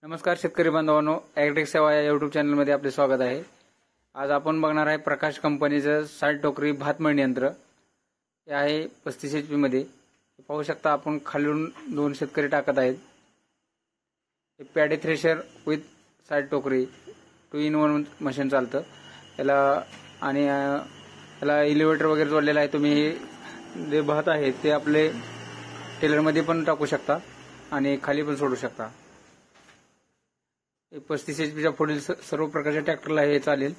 नमस्कार शेतकरी बांधवांनो, ॲग्रिटेक सेवा या यूट्यूब चॅनलमध्ये आपले स्वागत आहे। आज आपण बघणार आहे प्रकाश कंपनीचं 60 टोकरी भात मळणी यंत्र। हे आहे 35 HP मध्ये। पाहू शकता आपण खालून दोन शेतकरी टाकत आहेत। हे पॅडी थ्रेशर विथ 60 टोकरी 2 in 1 मशीन चालतं याला आणि याला एलिव्हेटर वगैरे जोडलेला आहे। तुम्ही जे भात आहे ते आपले टेलर मध्ये पण टाकू शकता आणि खाली पण सोडू शकता। 35 HP च्या पुढील सर्व प्रकारच्या ट्रॅक्टरला हे चालेल।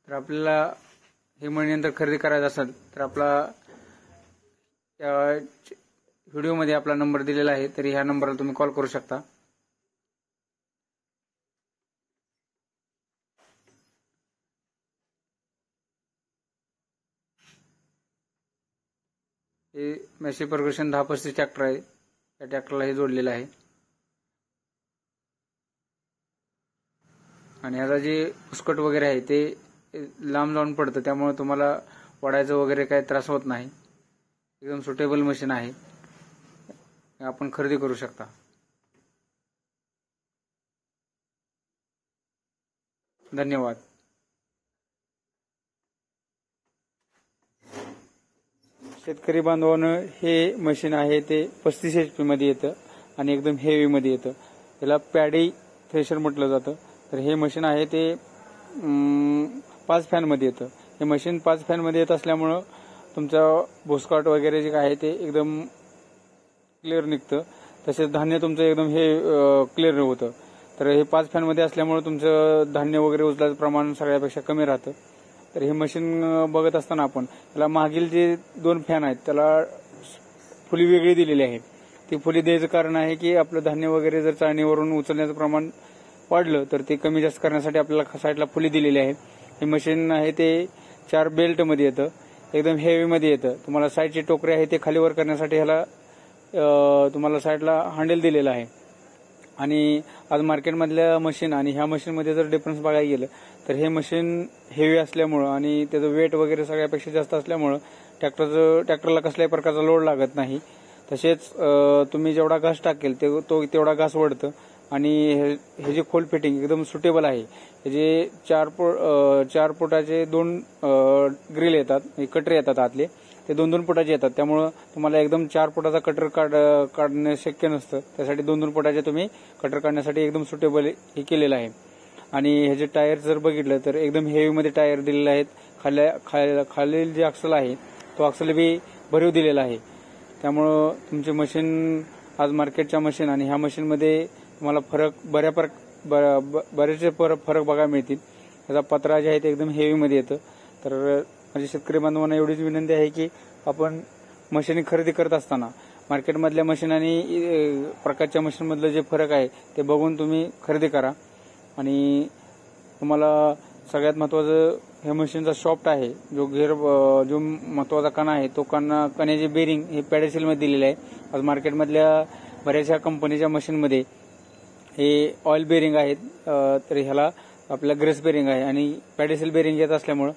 तर आपल्याला हे मळणी यंत्र खरेदी करायचं असेल तर आपला व्हिडिओमध्ये आपला नंबर दिलेला आहे, तरी ह्या नंबरला तुम्ही कॉल करू शकता। हे मेसी फर्ग्युसन 1035 ट्रॅक्टर आहे। या ट्रॅक्टरला हे जोडलेलं आहे आणि याचा जे पुसकट वगैरे आहे ते लांब जाऊन पडतं, त्यामुळे तुम्हाला वडायचं वगैरे काही त्रास होत नाही। एकदम सुटेबल मशीन आहे, आपण खरेदी करू शकता। धन्यवाद। शेतकरी बांधवांनो, हे मशीन आहे ते 35 HP मध्ये येतं आणि एकदम हेवी मध्ये येतं। याला पॅडी थ्रेशर म्हटलं जातं। तर हे मशीन आहे ते 5 फॅन मध्ये येतं। हे मशीन 5 फॅन मध्ये येत असल्यामुळे तुमचा भुसकाट वगैरे जे आहे ते एकदम क्लिअर निघतं। तसेच धान्य तुमचं एकदम हे क्लिअर होतं। तर हे 5 फॅन मध्ये असल्यामुळे तुमचं धान्य वगैरे उचलायचं प्रमाण सगळ्यापेक्षा कमी राहतं। तर हे मशीन बघत असताना आपण त्याला मागील जे 2 फॅन आहेत त्याला फुली वेगळी दिलेली आहे। ती फुली द्यायचं कारण आहे की आपलं धान्य वगैरे जर चाळणीवरून उचलण्याचं प्रमाण वाढलं तर ते कमी जास्त करण्यासाठी आपल्याला साईडला फुली दिलेली आहे। हे मशीन आहे ते 4 बेल्ट मध्ये येतं, एकदम हेवी मध्ये येतं। तुम्हाला साईडची टोकरी आहे ते खाली वर करण्यासाठी ह्याला तुम्हाला साईडला हँडल दिलेलं आहे। आणि आज मार्केटमधल्या मशीन आणि ह्या मशीनमध्ये जर डिफरन्स बघायला गेलं तर हे मशीन हेवी असल्यामुळं आणि त्याचं वेट वगैरे सगळ्यापेक्षा जास्त असल्यामुळं ट्रॅक्टरला कसल्याही प्रकारचा लोड लागत नाही। तसेच तुम्ही जेवढा घास टाकेल तेवढा घास वढतं आणि हे जे खोल फिटिंग एकदम सुटेबल आहे। हे जे 4 फुटाचे 2 ग्रिल येतात, कटरे येतात आतले, ते 2-2 फुटाचे येतात। त्यामुळे तुम्हाला एकदम 4 फुटाचा कटर काढणे शक्य नसतं। त्यासाठी 2-2 फुटाचे तुम्ही कटर काढण्यासाठी एकदम सुटेबल हे केलेलं आहे। आणि हे जे टायर जर बघितलं तर एकदम हेवी मध्ये टायर दिलेले आहेत। खाली जे अक्सल आहे तो अक्सल बी भरीव दिलेला आहे। त्यामुळं तुमचे मशीन आज मार्केटच्या मशीन आणि ह्या मशीनमध्ये तुम्हाला बरेचसे फरक बघायला मिळतील। त्याचा पत्रा जे आहे ते एकदम हेवी मध्ये येतं। तर माझ्या शेतकरी बांधवांना एवढीच विनंती आहे की आपण मशीन खरेदी करत असताना मार्केटमधल्या मशीन आणि प्रकारच्या मशीनमधलं जे फरक आहे ते बघून तुम्ही खरेदी करा। आणि तुम्हाला सगळ्यात महत्त्वाचं हे मशीनचा सॉफ्ट आहे, जो महत्त्वाचा कणा आहे तो कण्याचे बेरिंग हे पॅडेसिल मध्ये दिलेले आहे। आज मार्केटमधल्या बऱ्याचशा कंपनीच्या मशीनमध्ये हे ऑइल बेरिंग आहेत, तर ह्याला आपल्याला ग्रेस बेरिंग आहे आणि पॅडेसिल बेरिंग येत असल्यामुळे